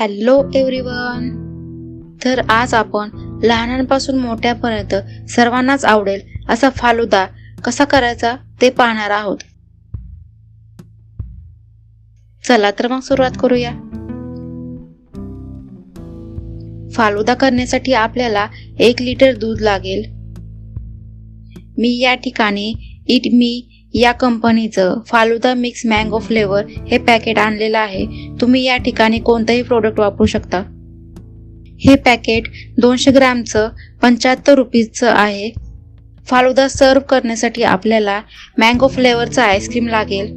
Hello everyone. तर आज आपण लहानांपासून मोठ्यापर्यंत सर्वांनाच आवडेल असा फालुदा कसा करायचा ते पाहणार आहोत. चला तर मग सुरुवात करूया. फालुदा करण्यासाठी आपल्याला 1 लिटर दूध लागेल. मी या ठिकाणी इट मी या कंपनीचं फालुदा मिक्स मँगो फ्लेवर हे पॅकेट आणलेलं आहे. तुम्ही या ठिकाणी कोणतंही प्रोडक्ट वापरू शकता. हे पॅकेट 200 ग्रॅमचं 75 रुपीजचं आहे. फालुदा सर्व करण्यासाठी आपल्याला मँगो फ्लेवरचं आईस्क्रीम लागेल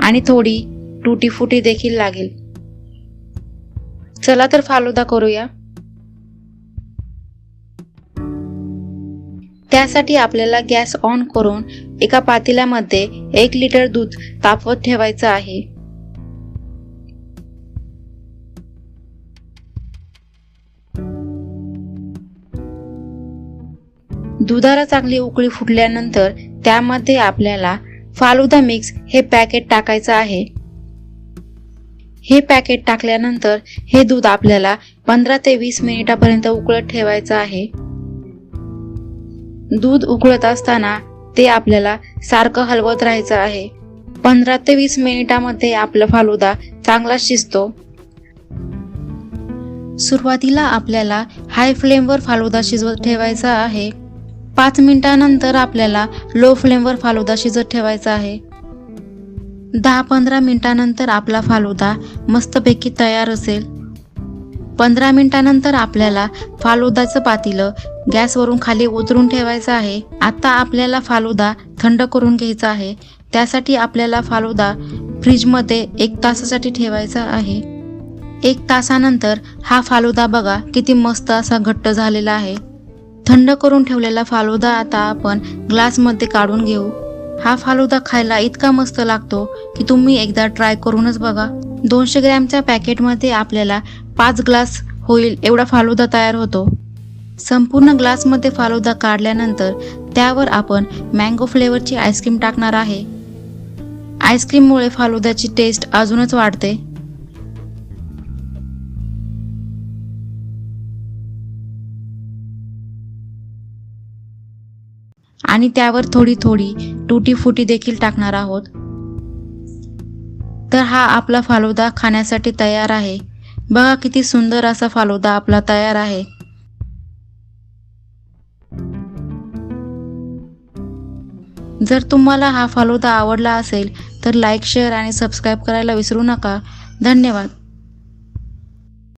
आणि थोडी टूटी फुटी देखील लागेल. चला तर फालुदा करूया. त्यासाठी आपल्याला गॅस ऑन करून एका पातेल्यामध्ये 1 लिटर दूध तापवत ठेवायचं आहे. दुधाला चांगली उकळी फुटल्यानंतर त्यामध्ये आपल्याला फालुदा मिक्स हे पॅकेट टाकायचं आहे. हे पॅकेट टाकल्यानंतर हे दूध आपल्याला 15 ते 20 मिनिटापर्यंत उकळत ठेवायचं आहे. दूध उकळत असताना ते आपल्याला सारखं हलवत राहायचं आहे. 15 ते 20 मिनिटांमध्ये आपला फालुदा चांगला शिजतो. सुरुवातीला आपल्याला हाय फ्लेमवर फालुदा शिजवत ठेवायचा आहे. 5 मिनिटांनंतर आपल्याला लो फ्लेमवर फालुदा शिजत ठेवायचा आहे. 10-15 मिनिटांनंतर आपला फालुदा मस्तपैकी तयार असेल. 15 मिनिटांनंतर आपल्याला फालुदाचं पातेलं गॅसवरून खाली उतरून ठेवायचं आहे. आता आपल्याला फालुदा थंड करून घ्यायचा आहे. त्यासाठी आपल्याला फालुदा फ्रीजमध्ये 1 तासासाठी ठेवायचा आहे. 1 तासानंतर हा फालुदा बघा किती मस्त असा घट्ट झालेला आहे. थंड करून ठेवलेला फालुदा आता आपण ग्लासमध्ये काढून घेऊ. हा फालुदा खायला इतका मस्त लागतो की तुम्ही एकदा ट्राय करूनच बघा. 200 ग्रॅमच्या पॅकेटमध्ये आपल्याला 5 ग्लास होईल एवढा फालुदा तयार होतो. संपूर्ण ग्लासमध्ये फालुदा काढल्यानंतर त्यावर आपण मँगो फ्लेवरची आईस्क्रीम टाकणार आहे. आईस्क्रीममुळे फालुद्याची टेस्ट अजूनच वाढते. आणि त्यावर थोडी टूटी फुटी देखील टाकणार आहोत. तर हा आपला फालुदा खाण्यासाठी तयार आहे. बघा किती सुंदर असा फालुदा आपला तयार आहे. जर तुम्हाला हा फालुदा आवडला असेल तर लाईक, शेअर आणि सबस्क्राईब करायला विसरू नका. धन्यवाद.